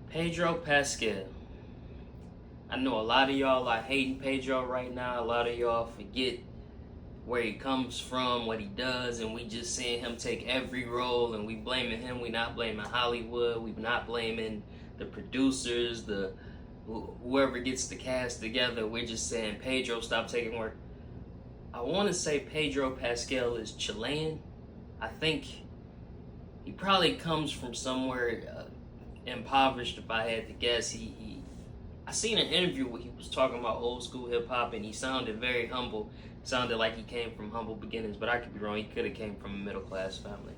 Pedro Pascal. I know a lot of y'all are hating Pedro right now. A lot of y'all forget where he comes from, what he does, and we just seeing him take every role, and we blaming him. We not blaming Hollywood. We not blaming the producers, whoever gets the cast together. We're just saying, Pedro, stop taking work. I want to say Pedro Pascal is Chilean. I think he probably comes from somewhere impoverished. If I had to guess, I seen an interview where he was talking about old school hip hop, and he sounded very humble. Sounded like he came from humble beginnings, but I could be wrong. He could have came from a middle class family.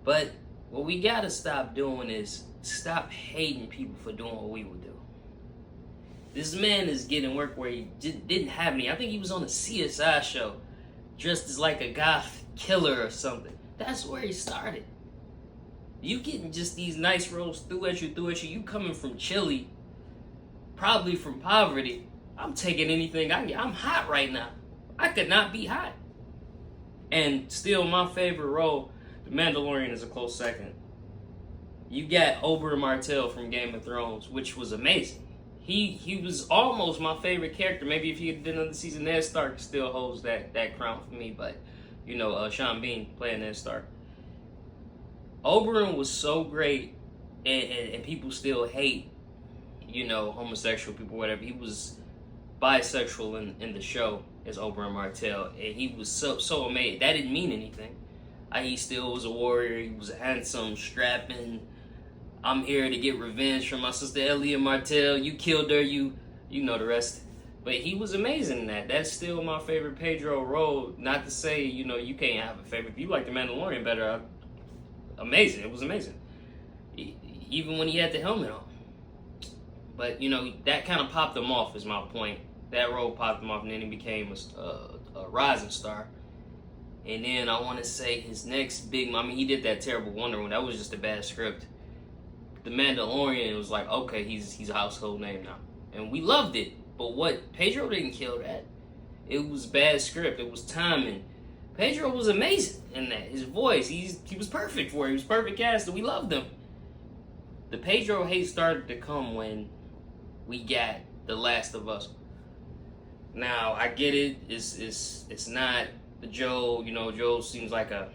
But what we gotta stop doing is stop hating people for doing what we would do. This man is getting work where he didn't have any. I think he was on a CSI show, dressed as like a goth killer or something. That's where he started. You getting just these nice roles threw at you. You coming from Chile, probably from poverty. I'm taking anything I get. I'm hot right now. I could not be hot. And still, my favorite role, The Mandalorian, is a close second. You got Oberyn Martell from Game of Thrones, which was amazing. He was almost my favorite character. Maybe if he had done another season, Ned Stark still holds that crown for me. But, Sean Bean playing Ned Stark. Oberyn was so great, and people still hate, homosexual people, whatever. He was bisexual in the show as Oberyn Martell, and he was so amazing. That didn't mean anything. He still was a warrior. He was handsome, strapping. I'm here to get revenge from my sister Elia Martell. You killed her. You know the rest. But he was amazing in that. That's still my favorite Pedro role. Not to say you can't have a favorite. If you like The Mandalorian better, amazing. It was amazing. Even when he had the helmet on. But that kind of popped him off. Is my point. That role popped him off, and then he became a rising star. And then I want to say his next big, he did that terrible Wonder Woman. That was just a bad script. The Mandalorian was like, okay, he's a household name now, and we loved it. But what, Pedro didn't kill that. It was bad script. It was timing. Pedro was amazing in that. His voice, he was perfect for it. He was perfect cast, and we loved him. The Pedro hate started to come when we got The Last of Us. Now I get it. It's not the Joe. Joe seems like a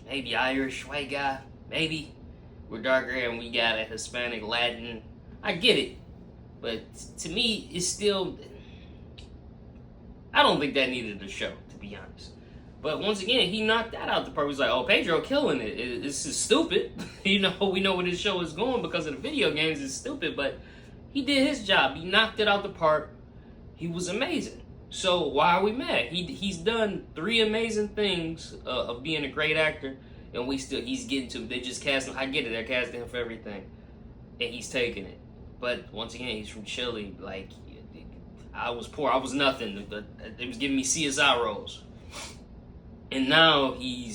maybe Irish white guy. Maybe we're darker and we got a Hispanic Latin. I get it, but to me, it's still. I don't think that needed a show, to be honest. But once again, he knocked that out the park. He's like, "Oh, Pedro killing it. This is stupid." We know where this show is going because of the video games. It's stupid, but he did his job. He knocked it out the park. He was amazing. So why are we mad? He's done 3 amazing things of being a great actor, and he's getting to. They just cast him. I get it. They're casting him for everything, and he's taking it. But once again, he's from Chile. Like, I was poor. I was nothing. They was giving me CSI roles. And now he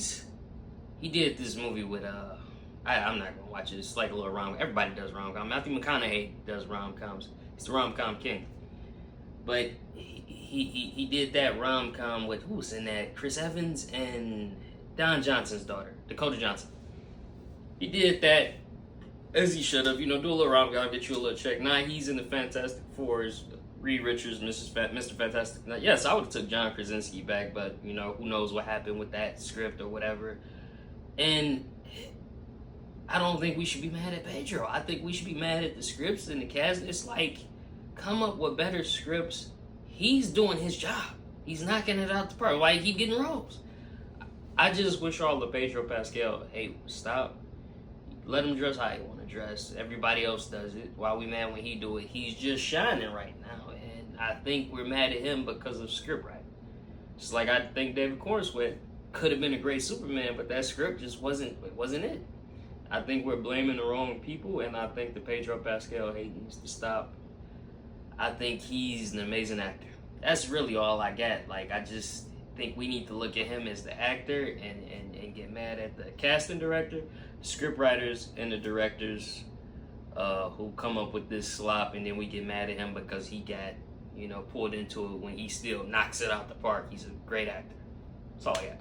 did this movie with I'm not gonna watch it. It's like a little rom. Everybody does rom-com. Matthew McConaughey does rom-coms. He's the rom-com king. But he did that rom-com with, who was in that? Chris Evans and Don Johnson's daughter, Dakota Johnson. He did that as he should have. Do a little rom-com, get you a little check. Now he's in the Fantastic Fours. Reed Richards, Mr. Fantastic. Now, yes, I would have took John Krasinski back, but who knows what happened with that script or whatever. And I don't think we should be mad at Pedro. I think we should be mad at the scripts and the cast. It's like, come up with better scripts. He's doing his job. He's knocking it out the park. Why he keep getting roles? I just wish all the Pedro Pascal, hey, stop. Let him dress how he want to dress. Everybody else does it. Why we mad when he do it? He's just shining right now. And I think we're mad at him because of script writing. Just like I think David Cornsweet could have been a great Superman, but that script just wasn't it. I think we're blaming the wrong people, and I think the Pedro Pascal hate needs to stop. I think he's an amazing actor. That's really all I got. Like, I just think we need to look at him as the actor and get mad at the casting director, the script writers, and the directors who come up with this slop, and then we get mad at him because he got, pulled into it when he still knocks it out the park. He's a great actor. That's all I got.